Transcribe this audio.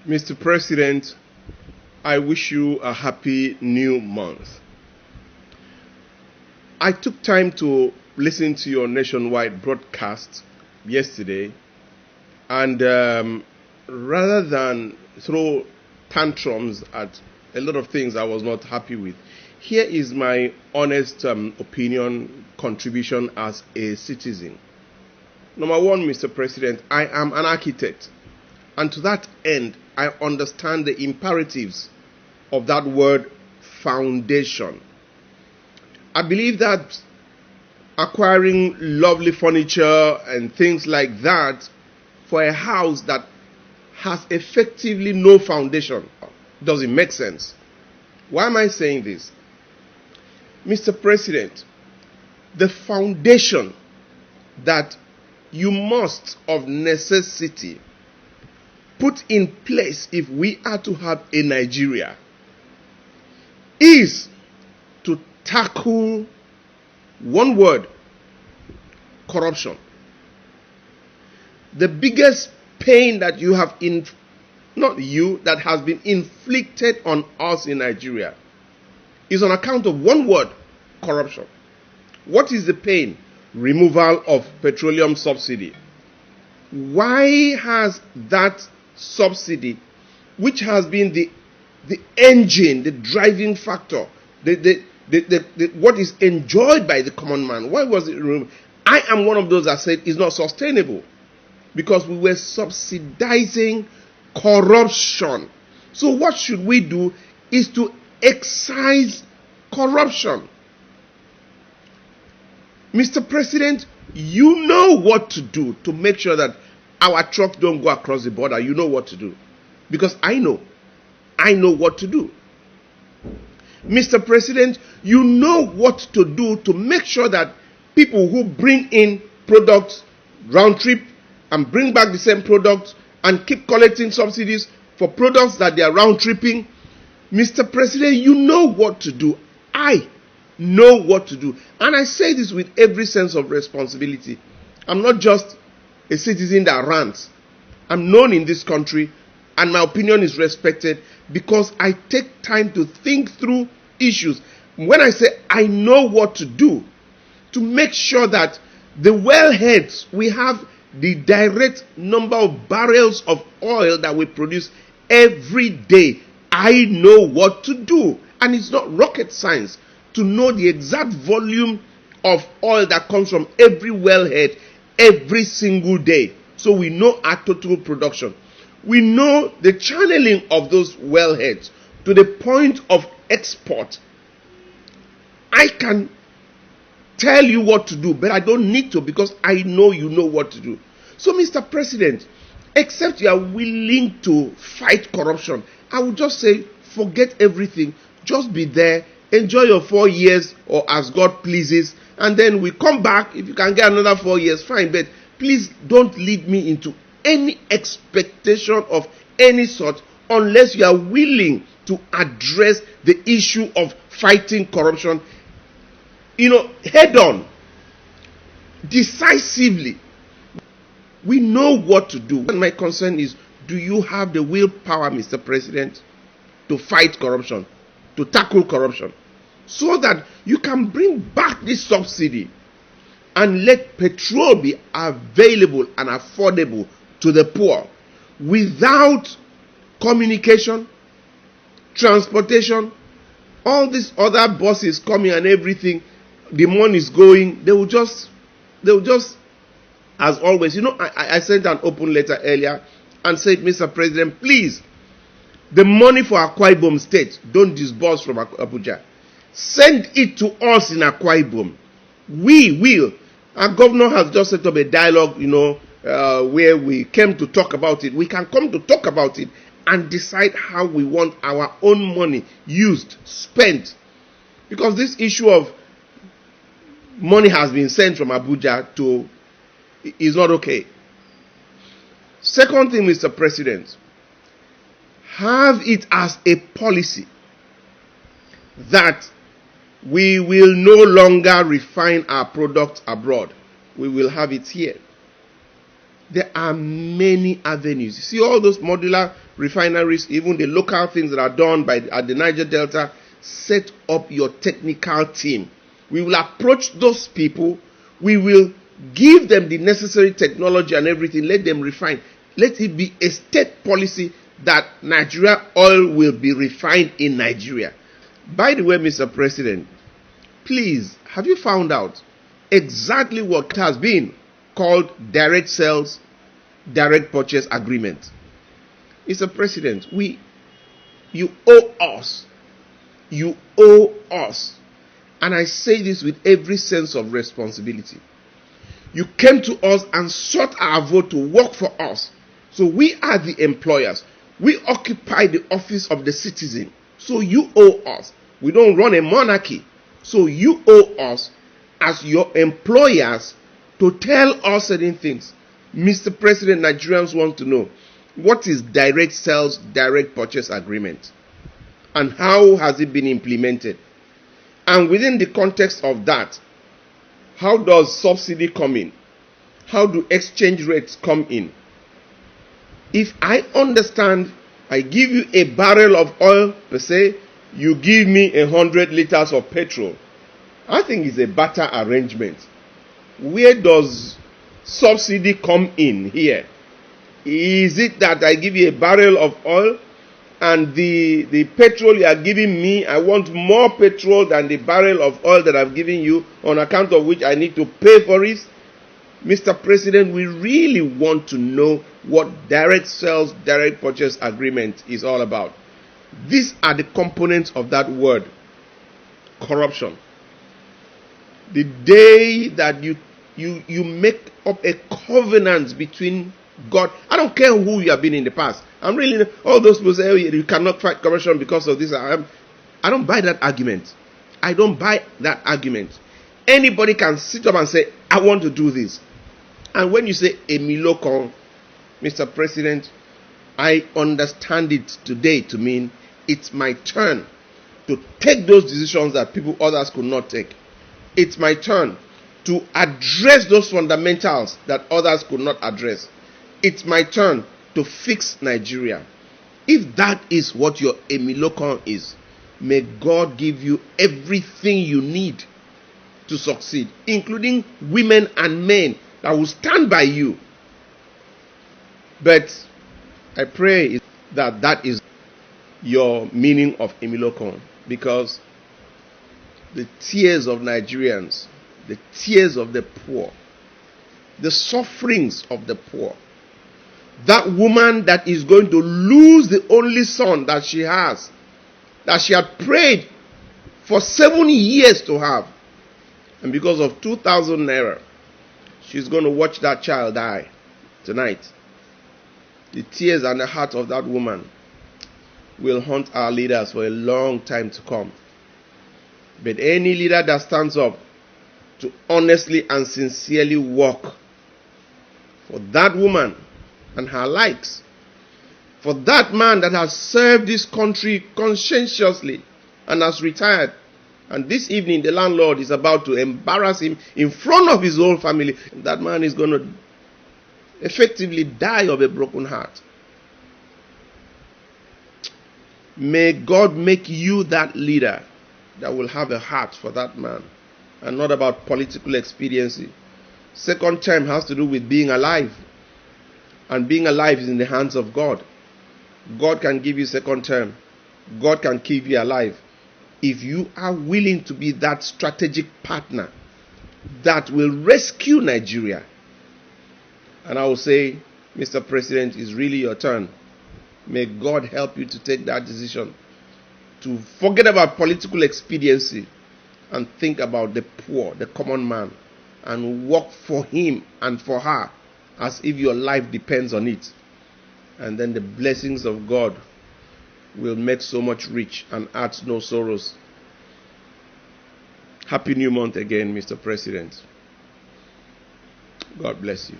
Mr. President, I wish you a happy new month. I took time to listen to your nationwide broadcast yesterday, and rather than throw tantrums at a lot of things I was not happy with, here is my honest opinion, contribution as a citizen. Number one, Mr. President, I am an architect, and to that end, I understand the imperatives of that word foundation. I believe that acquiring lovely furniture and things like that for a house that has effectively no foundation doesn't make sense. Why am I saying this? Mr. President, the foundation that you must of necessity put in place if we are to have a Nigeria is to tackle one word: corruption. The biggest pain that you have that has been inflicted on us in Nigeria is on account of one word: corruption. What is the pain? Removal of petroleum subsidy. Why has that subsidy, which has been the engine, the driving factor, what is enjoyed by the common man, why was it removed? I am one of those that said it's not sustainable, because we were subsidizing corruption. So what should we do is to excise corruption. Mr. President, you know what to do to make sure that our trucks don't go across the border. You know what to do, because I know what to do. Mr. President, you know what to do to make sure that people who bring in products round trip and bring back the same products and keep collecting subsidies for products that they are round tripping. Mr. President, you know what to do. I know what to do. And I say this with every sense of responsibility. I'm not just a citizen that rants. I'm known in this country, and my opinion is respected because I take time to think through issues. When I say I know what to do to make sure that the wellheads, we have the direct number of barrels of oil that we produce every day. I know what to do. And it's not rocket science to know the exact volume of oil that comes from every wellhead every single day. So we know our total production. We know the channeling of those wellheads to the point of export. I can tell you what to do, but I don't need to, because I know you know what to do. So, Mr. President, except you are willing to fight corruption, I would just say forget everything. Just be there. Enjoy your 4 years, or as God pleases, and then we come back. If you can get another 4 years, fine, but please don't lead me into any expectation of any sort unless you are willing to address the issue of fighting corruption, head on, decisively. We know what to do. And my concern is, do you have the willpower, Mr. President, to fight corruption, to tackle corruption, so that you can bring back this subsidy and let petrol be available and affordable to the poor without communication, transportation, all these other buses coming and everything, the money is going, they will just, as always, I sent an open letter earlier and said, Mr. President, please, the money for Akwa Ibom State, don't disburse from Abuja. Send it to us in Akwa Ibom. We will. Our governor has just set up a dialogue, where we came to talk about it. We can come to talk about it and decide how we want our own money used, spent. Because this issue of money has been sent from Abuja to is not okay. Second thing, Mr. President, have it as a policy that we will no longer refine our products abroad. We will have it here. There are many avenues. You see all those modular refineries, even the local things that are done at the Niger Delta. Set up your technical team. We will approach those people. We will give them the necessary technology and everything. Let them refine. Let it be a state policy that Nigeria oil will be refined in Nigeria. By the way, Mr. President, please, have you found out exactly what has been called direct sales, direct purchase agreement? Mr. President, you owe us. You owe us. And I say this with every sense of responsibility. You came to us and sought our vote to work for us. So we are the employers. We occupy the office of the citizen. So you owe us. We don't run a monarchy. So you owe us as your employers to tell us certain things. Mr. President, Nigerians want to know, what is direct sales, direct purchase agreement? And how has it been implemented? And within the context of that, how does subsidy come in? How do exchange rates come in? If I understand, I give you a barrel of oil per se, you give me 100 liters of petrol. I think it's a barter arrangement. Where does subsidy come in here? Is it that I give you a barrel of oil and the petrol you are giving me, I want more petrol than the barrel of oil that I've given you, on account of which I need to pay for it? Mr. President, we really want to know what direct sales, direct purchase agreement is all about. These are the components of that word, corruption. The day that you make up a covenant between God, I don't care who you have been in the past. I'm really, all those people say, oh, you cannot fight corruption because of this. I don't buy that argument. I don't buy that argument. Anybody can sit up and say, I want to do this. And when you say Emilokon, Mr. President, I understand it today to mean it's my turn to take those decisions that others could not take. It's my turn to address those fundamentals that others could not address. It's my turn to fix Nigeria. If that is what your Emilokon is, may God give you everything you need to succeed, including women and men that will stand by you. But I pray that that is your meaning of Emilokon, because the tears of Nigerians, the tears of the poor, the sufferings of the poor, that woman that is going to lose the only son that she has, that she had prayed for 7 years to have, and because of 2,000 naira, she's going to watch that child die tonight. The tears and the heart of that woman will haunt our leaders for a long time to come. But any leader that stands up to honestly and sincerely work for that woman and her likes, for that man that has served this country conscientiously and has retired, and this evening the landlord is about to embarrass him in front of his whole family, that man is going to effectively die of a broken heart. May God make you that leader that will have a heart for that man, and not about political expediency. Second term has to do with being alive, and being alive is in the hands of God. God can give you second term. God can keep you alive if you are willing to be that strategic partner that will rescue Nigeria. And I will say, Mr. President, it's really your turn. May God help you to take that decision, to forget about political expediency and think about the poor, the common man, and work for him and for her as if your life depends on it. And then the blessings of God will make so much rich and add no sorrows. Happy New Month again, Mr. President. God bless you.